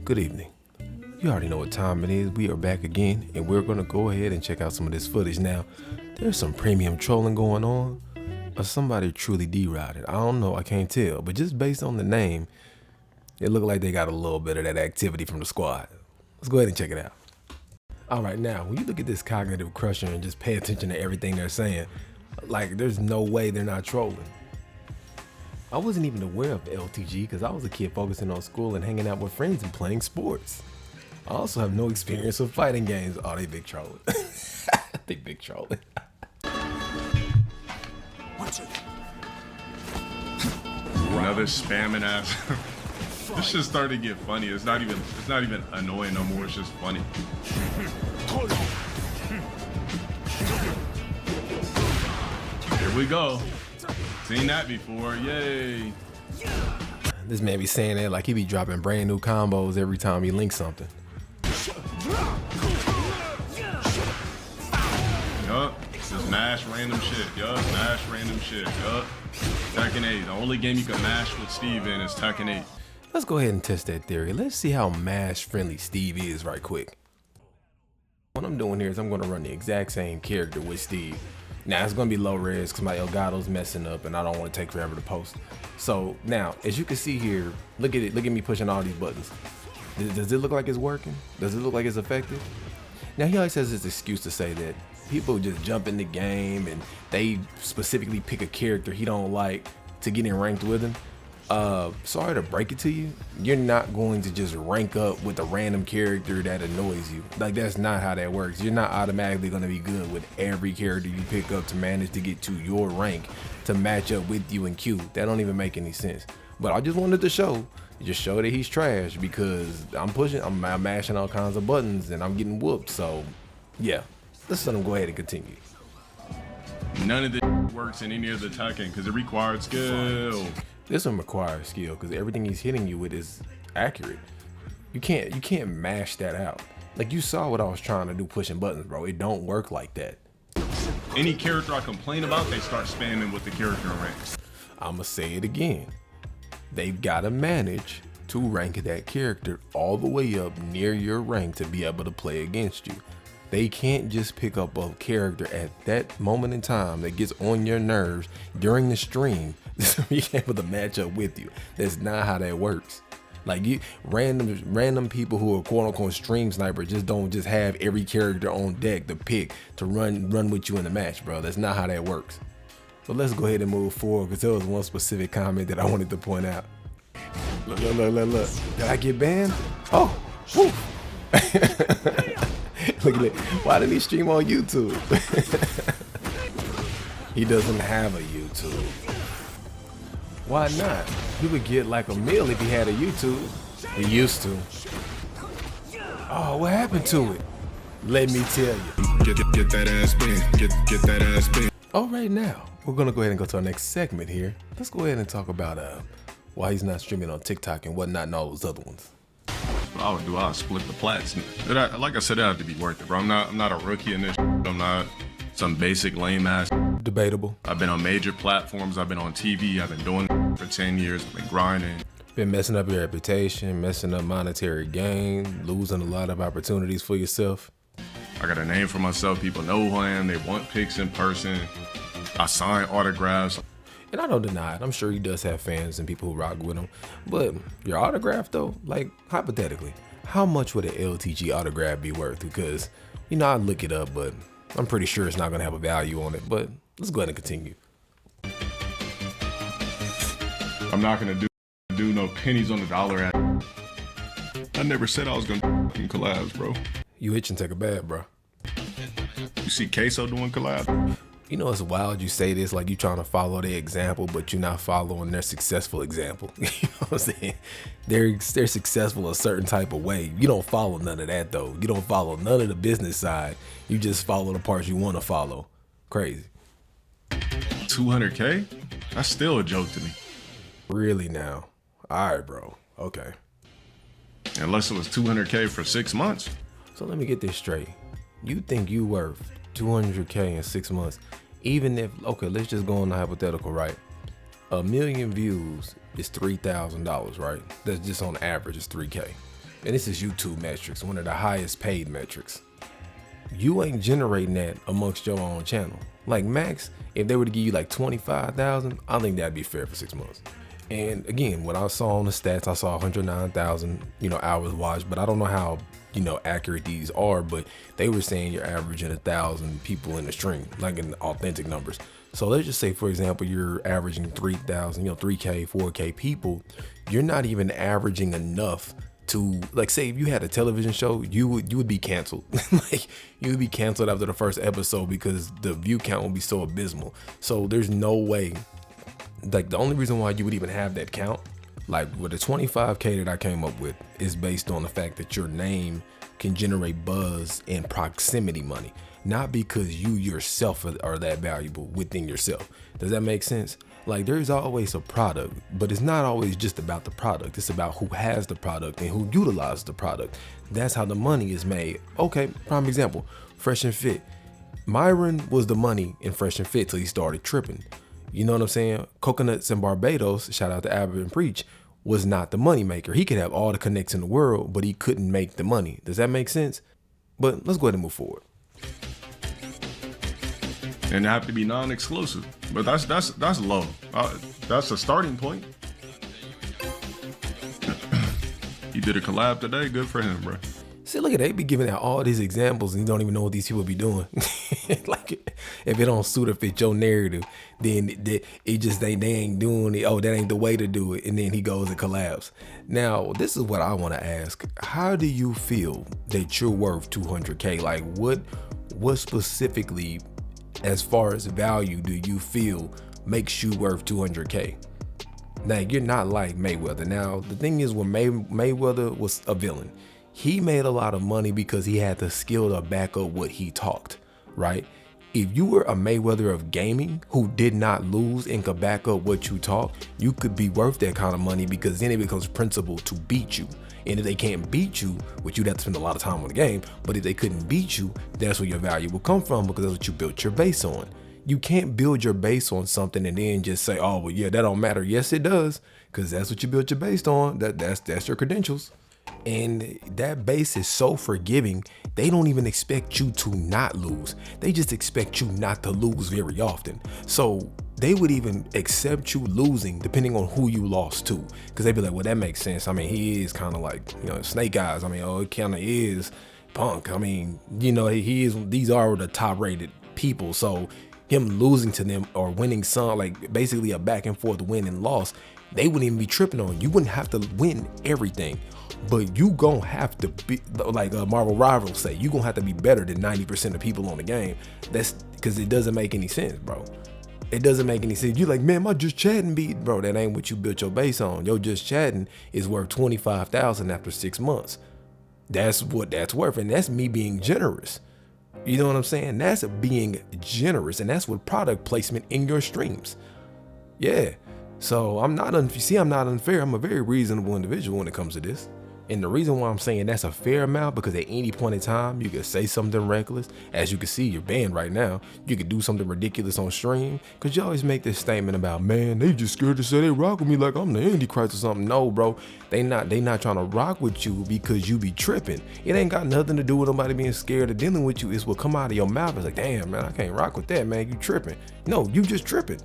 Good evening. You already know what time it is. We are back again, and we're going to go ahead and check out some of this footage. Now, there's some premium trolling going on, or somebody truly derided. I don't know, I can't tell, but just based on the name, it looked like they got a little bit of that activity from the squad. Let's go ahead and check it out. All right, now, when you look at this cognitive crusher and just pay attention to everything they're saying, like, there's no way they're not trolling. I wasn't even aware of LTG because I was a kid focusing on school and hanging out with friends and playing sports. I also have no experience with fighting games. Oh, they big trolling. They big trolling. Another spamming ass. This shit started to get funny. It's not even annoying no more. It's just funny. Here we go. Seen that before. Yay. This man be saying that like he be dropping brand new combos every time he links something. Yup. Just mash random shit. Yup. Mash random shit. Yup. Tekken 8. The only game you can mash with Steve in is Tekken 8. Let's go ahead and test that theory. Let's see how mash friendly Steve is right quick. What I'm doing here is I'm going to run the exact same character with Steve. Now it's going to be low res because my Elgato's messing up and I don't want to take forever to post. So now, as you can see here, look at it. Look at me pushing all these buttons. Does it look like it's working? Does it look like it's effective? Now he always has this excuse to say that people just jump in the game and they specifically pick a character he don't like to get in ranked with him. Sorry to break it to you, you're not going to just rank up with a random character that annoys you. Like, that's not how that works. You're not automatically going to be good with every character you pick up to manage to get to your rank to match up with you in queue. That don't even make any sense. But I just wanted to show that he's trash because I'm mashing all kinds of buttons and I'm getting whooped. So yeah, let's let him go ahead and continue. None of this works in any of the Tekken because it required skill. This one requires skill because everything he's hitting you with is accurate. You can't mash that out. Like, you saw what I was trying to do pushing buttons, bro. It don't work like that. Any character I complain about, they start spamming with the character in ranks. I'ma say it again. They've got to manage to rank that character all the way up near your rank to be able to play against you. They can't just pick up a character at that moment in time that gets on your nerves during the stream to be able to match up with you. That's not how that works. Like, random people who are quote unquote stream sniper don't just have every character on deck to pick to run with you in the match, bro. That's not how that works. So let's go ahead and move forward because there was one specific comment that I wanted to point out. Look. Did I get banned? Oh, woo. Look at it. Why didn't he stream on YouTube? He doesn't have a YouTube. Why not? He would get like a meal if he had a YouTube. He used to. Oh, what happened to it? Let me tell you. Get that ass bent. Get that ass bent. All right, now we're gonna go ahead and go to our next segment here. Let's go ahead and talk about why he's not streaming on TikTok and whatnot and all those other ones. I'll split the plats. Like I said, it had to be worth it, bro. I'm not a rookie in this. I'm not some basic lame ass. Debatable. I've been on major platforms. I've been on TV. I've been doing it for 10 years. I've been grinding. Been messing up your reputation, messing up monetary gain, losing a lot of opportunities for yourself. I got a name for myself. People know who I am. They want pics in person. I sign autographs. And I don't deny it. I'm sure he does have fans and people who rock with him. But your autograph though, like, hypothetically, how much would an LTG autograph be worth? Because, you know, I'd look it up, but I'm pretty sure it's not going to have a value on it. But let's go ahead and continue. I'm not going to do no pennies on the dollar. I never said I was going to collabs, bro. You itching to take a bad, bro. You see Queso doing collabs? You know, it's wild you say this like you trying to follow their example, but you're not following their successful example. You know what I'm saying? They're successful a certain type of way. You don't follow none of that, though. You don't follow none of the business side. You just follow the parts you want to follow. Crazy. 200K? That's still a joke to me. Really now? All right, bro. Okay. Unless it was 200K for 6 months. So let me get this straight. You think you worth 200K in 6 months? Even if, okay, let's just go on the hypothetical, right? 1 million views is $3,000, right? That's just on average, it's 3K. and this is YouTube metrics, one of the highest paid metrics. You ain't generating that amongst your own channel. Like max, if they were to give you like 25,000, I think that'd be fair for 6 months. And again, what I saw on the stats, I saw 109,000, hours watched, but I don't know how, accurate these are, but they were saying you're averaging 1,000 people in the stream, like in authentic numbers. So let's just say, for example, you're averaging 3,000, 3K, 4K people. You're not even averaging enough to, like, say if you had a television show, you would be canceled. Like, you would be canceled after the first episode because the view count would be so abysmal. So there's no way, like, the only reason why you would even have that count, like with the 25K that I came up with, is based on the fact that your name can generate buzz and proximity money, not because you yourself are that valuable within yourself. Does that make sense? Like, there's always a product, but it's not always just about the product. It's about who has the product and who utilizes the product. That's how the money is made. Okay, prime example, Fresh and Fit. Myron was the money in Fresh and Fit till he started tripping. You know what I'm saying? Coconuts in Barbados, shout out to Abbott and Preach, was not the money maker. He could have all the connects in the world, but he couldn't make the money. Does that make sense? But let's go ahead and move forward. And have to be non-exclusive, but that's low. That's a starting point. He did a collab today. Good for him, bro. See, look at they be giving out all these examples and you don't even know what these people be doing. Like, if it don't suit or fit your narrative, then it just they ain't doing it. Oh, that ain't the way to do it. And then he goes and collabs. Now, this is what I want to ask. How do you feel that you're worth 200K? Like, what specifically, as far as value, do you feel makes you worth 200K? Now, you're not like Mayweather. Now, the thing is, when Mayweather was a villain, he made a lot of money because he had the skill to back up what he talked, right? If you were a Mayweather of gaming who did not lose and could back up what you talk, you could be worth that kind of money, because then it becomes principle to beat you. And if they can't beat you, which you'd have to spend a lot of time on the game, but if they couldn't beat you, that's where your value will come from, because that's what you built your base on. You can't build your base on something and then just say, oh, well, yeah, that don't matter. Yes, it does, because that's what you built your base on. That's your credentials. And that base is so forgiving, they don't even expect you to not lose. They just expect you not to lose very often. So they would even accept you losing depending on who you lost to, because they'd be like, well, that makes sense. I mean, he is kind of like, Snake Eyes. I mean, it kind of is Punk. I mean, he is, these are the top rated people. So him losing to them or winning some, like basically a back and forth win and loss, they wouldn't even be tripping on. You wouldn't have to win everything, but you gonna have to be, like Marvel Rivals say, you gonna have to be better than 90% of people on the game. That's because it doesn't make any sense, bro. It doesn't make any sense. You like, man, my just chatting beat, bro. That ain't what you built your base on. Your just chatting is worth 25,000 after 6 months. That's what that's worth, and that's me being generous. You know what I'm saying? That's being generous, and that's what product placement in your streams. Yeah. So I'm not unfair. I'm a very reasonable individual when it comes to this. And the reason why I'm saying that's a fair amount, because at any point in time, you could say something reckless. As you can see, you're banned right now. You could do something ridiculous on stream, because you always make this statement about, man, they just scared to say they rock with me like I'm the Antichrist or something. No, bro, they not trying to rock with you because you be tripping. It ain't got nothing to do with nobody being scared of dealing with you. It's what come out of your mouth. It's like, damn, man, I can't rock with that, man. You tripping. No, you just tripping.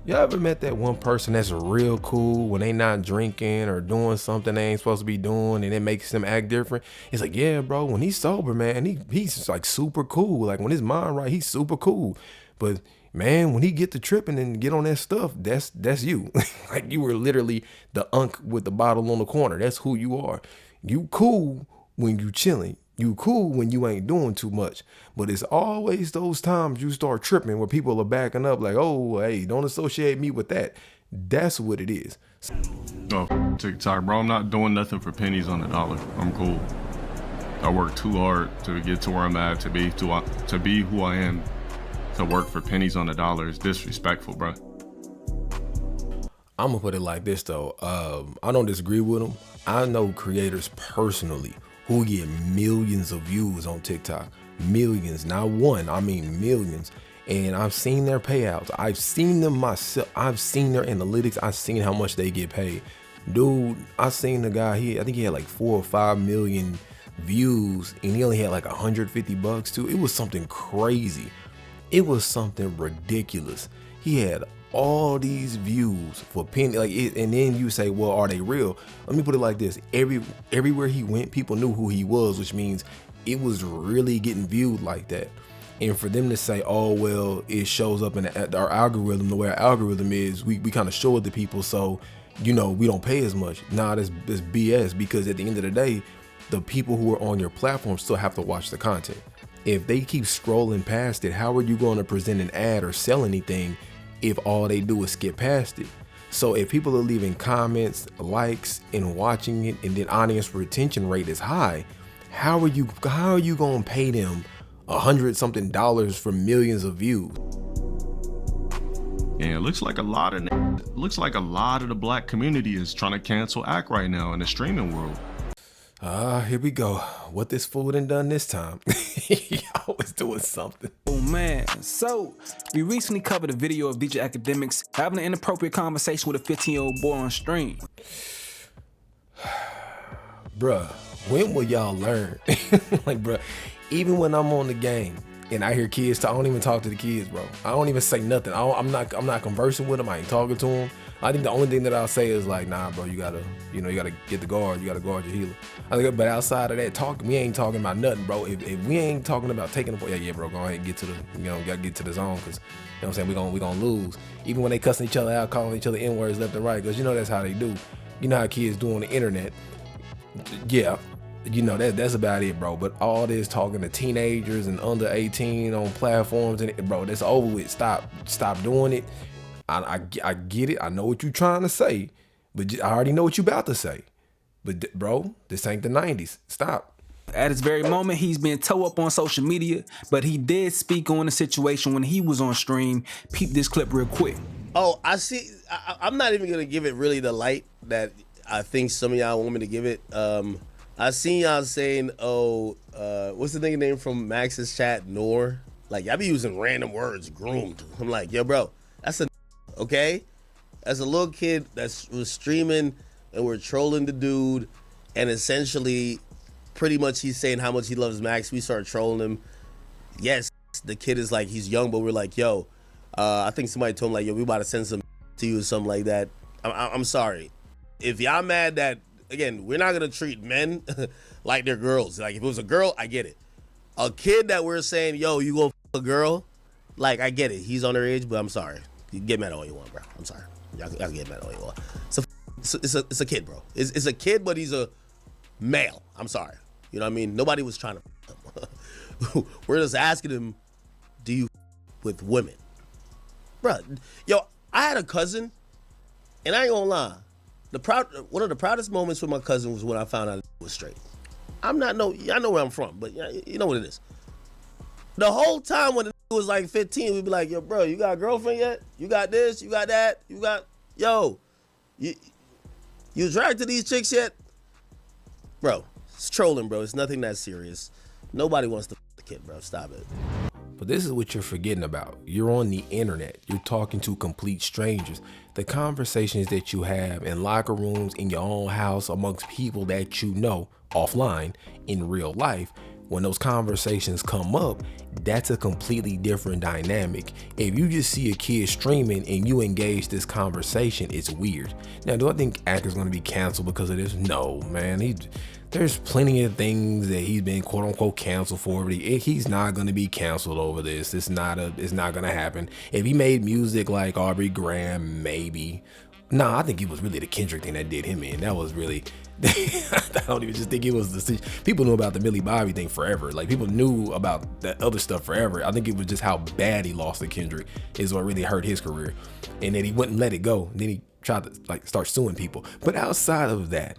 Y'all ever met that one person that's real cool when they not drinking or doing something they ain't supposed to be doing, and it makes them act different? It's like, yeah, bro, when he's sober, man, he's like super cool. Like when his mind right, he's super cool. But man, when he get to tripping and get on that stuff, that's you. Like you were literally the unk with the bottle on the corner. That's who you are. You cool when you chilling. You cool when you ain't doing too much, but it's always those times you start tripping where people are backing up like, oh, hey, don't associate me with that. That's what it is. Oh, TikTok, bro, I'm not doing nothing for pennies on the dollar. I'm cool. I work too hard to get to where I'm at, to be who I am. To work for pennies on the dollar is disrespectful, bro. I'm gonna put it like this though. I don't disagree with them. I know creators personally who get millions of views on TikTok. Millions, not one, I mean millions. And I've seen their payouts. I've seen them myself. I've seen their analytics. I've seen how much they get paid. Dude, I seen the guy, I think he had like 4 or 5 million views and he only had like $150 too. It was something crazy. It was something ridiculous. He had all these views for penny, like it, and then you say, well, are they real? Let me put it like this: everywhere he went, people knew who he was, which means it was really getting viewed like that. And for them to say, oh well, it shows up in our algorithm, the way our algorithm is, we kind of show it to people, so we don't pay as much. Nah, that's BS, because at the end of the day, the people who are on your platform still have to watch the content. If they keep scrolling past it, how are you going to present an ad or sell anything if all they do is skip past it? So if people are leaving comments, likes, and watching it, and then audience retention rate is high, how are you going to pay them $100-something for millions of views? Yeah, it looks like a lot of the black community is trying to cancel Act right now in the streaming world. Here we go. What this fool done done this time? He always doing something. Oh man, so we recently covered a video of DJ Akademiks having an inappropriate conversation with a 15-year-old boy on stream. Bruh, when will y'all learn? Like, bruh, even when I'm on the game and I hear kids talk, I don't even talk to the kids, bro. I don't even say nothing. I'm not conversing with them. I ain't talking to them. I think the only thing that I'll say is like, nah, bro, you gotta get the guard. You gotta guard your healer. But outside of that, we ain't talking about nothing, bro. If we ain't talking about taking the, yeah, bro, go ahead and get to the, gotta get to the zone, cause you know what I'm saying, we gonna lose. Even when they cussing each other out, calling each other N-words left and right, cause that's how they do. You know how kids do on the internet. Yeah, that's about it, bro. But all this talking to teenagers and under 18 on platforms, and bro, that's over with. Stop doing it. I get it. I know what you're trying to say, but I already know what you're about to say. But bro, this ain't the 90s. Stop. At this very moment, he's being towed up on social media, but he did speak on the situation when he was on stream. Peep this clip real quick. Oh, I see. I'm not even gonna give it really the light that I think some of y'all want me to give it. I seen y'all saying, oh, what's the nigga name from Max's chat? Noor. Like, y'all be using random words, groomed. I'm like, yo, bro, that's a okay? As a little kid that was streaming and we're trolling the dude, and essentially pretty much he's saying how much he loves Max. We start trolling him. Yes, the kid is like, he's young, but we're like, yo, I think somebody told him like, yo, we about to send some to you or something like that. I'm sorry. If y'all mad that, again, we're not gonna treat men like they're girls. Like, if it was a girl, I get it. A kid that we're saying, yo, you go f a girl, like, I get it. He's underage, but I'm sorry. You can get mad all you want, bro. I'm sorry. Y'all can get mad all you want. It's a kid, bro. It's a kid, but he's a male. I'm sorry. You know what I mean? Nobody was trying to. We're just asking him, do you with women? Bro, yo, I had a cousin, and I ain't gonna lie. One of the proudest moments with my cousin was when I found out he was straight. I know where I'm from, but you know what it is. The whole time when the was like 15, we'd be like, yo, bro, you got a girlfriend yet? You got this? You got that? You attracted to these chicks yet? Bro, it's trolling, bro. It's nothing that serious. Nobody wants to f the kid, bro. Stop it. But this is what you're forgetting about. You're on the internet. You're talking to complete strangers. The conversations that you have in locker rooms, in your own house, amongst people that you know offline in real life, when those conversations come up, that's a completely different dynamic. If you just see a kid streaming and you engage this conversation, it's weird. Now, do I think Ak is going to be canceled because of this? No, man. There's plenty of things that he's been quote unquote canceled for. He's not going to be canceled over this. It's not going to happen. If he made music like Aubrey Graham, maybe. Nah, I think it was really the Kendrick thing that did him in. That was really, I don't even just think it was the, people knew about the Millie Bobby thing forever. Like, people knew about that other stuff forever. I think it was just how bad he lost to Kendrick is what really hurt his career. And then he wouldn't let it go. And then he tried to like start suing people. But outside of that,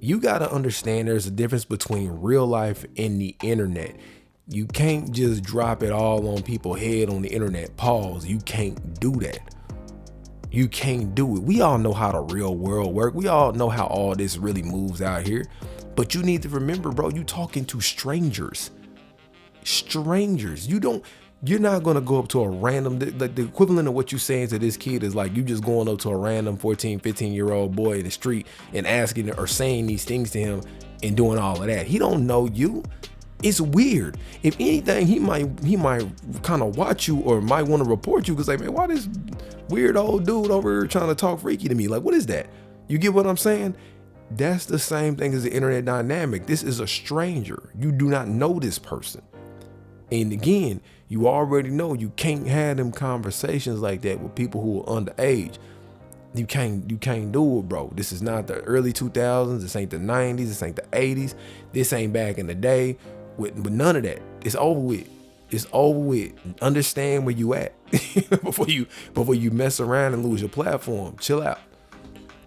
you got to understand there's a difference between real life and the internet. You can't just drop it all on people's head on the internet. Pause. You can't do that. You can't do it. We all know how the real world works. We all know how all this really moves out here. But you need to remember, bro, you talking to strangers. Strangers. You don't, You're not gonna go up to a random, the equivalent of what you saying to this kid is like you just going up to a random 14, 15-year-old boy in the street and asking or saying these things to him and doing all of that. He don't know you. It's weird. If anything, he might kind of watch you or might want to report you because like, man, why this weird old dude over here trying to talk freaky to me? Like, what is that? You get what I'm saying? That's the same thing as the internet dynamic. This is a stranger. You do not know this person. And again, you already know you can't have them conversations like that with people who are underage. You can't do it, bro. This is not the early 2000s. This ain't the 90s. This ain't the 80s. This ain't back in the day with none of that. It's over with. It's over with. Understand where you at before you mess around and lose your platform. Chill out.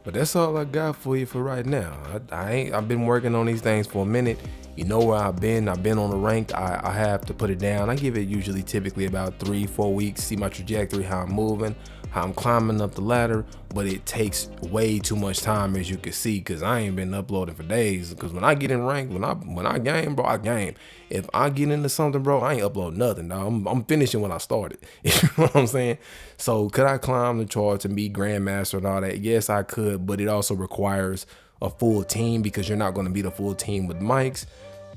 But that's all I got for you for right now. I've been working on these things for a minute. You know where I've been on the ranked. I have to put it down. I give it typically about 3-4 weeks, see my trajectory, how I'm moving, how I'm climbing up the ladder, but it takes way too much time, as you can see, because I ain't been uploading for days. Because when I get in ranked, when I game, bro, I game. If I get into something, bro, I ain't upload nothing. Dog. I'm finishing when I started. You know what I'm saying? So could I climb the charts and be grandmaster and all that? Yes, I could, but it also requires a full team because you're not going to be the full team with mics.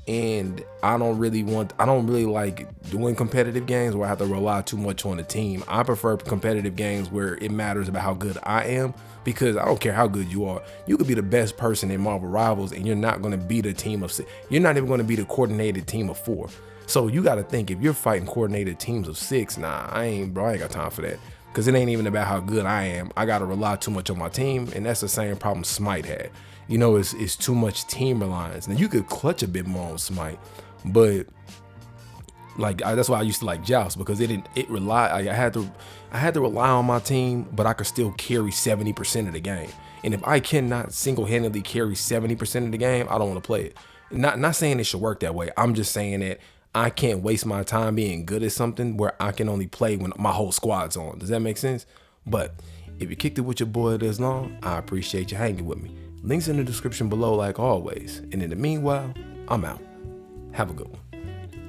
And I don't really like doing competitive games where I have to rely too much on the team. I prefer competitive games where it matters about how good I am, because I don't care how good you are. You could be the best person in Marvel Rivals and you're not going to beat a team of 6. You're not even going to beat a coordinated team of 4. So you got to think, if you're fighting coordinated teams of 6, nah, I ain't got time for that. Because it ain't even about how good I am. I got to rely too much on my team, and that's the same problem Smite had. You know, it's too much team reliance. Now you could clutch a bit more on Smite, but like that's why I used to like Joust, because I had to rely on my team, but I could still carry 70% of the game. And if I cannot single-handedly carry 70% of the game, I don't want to play it. Not saying it should work that way. I'm just saying that I can't waste my time being good at something where I can only play when my whole squad's on. Does that make sense? But if you kicked it with your boy this long, I appreciate you hanging with me. Links in the description below like always. And in the meanwhile, I'm out. Have a good one.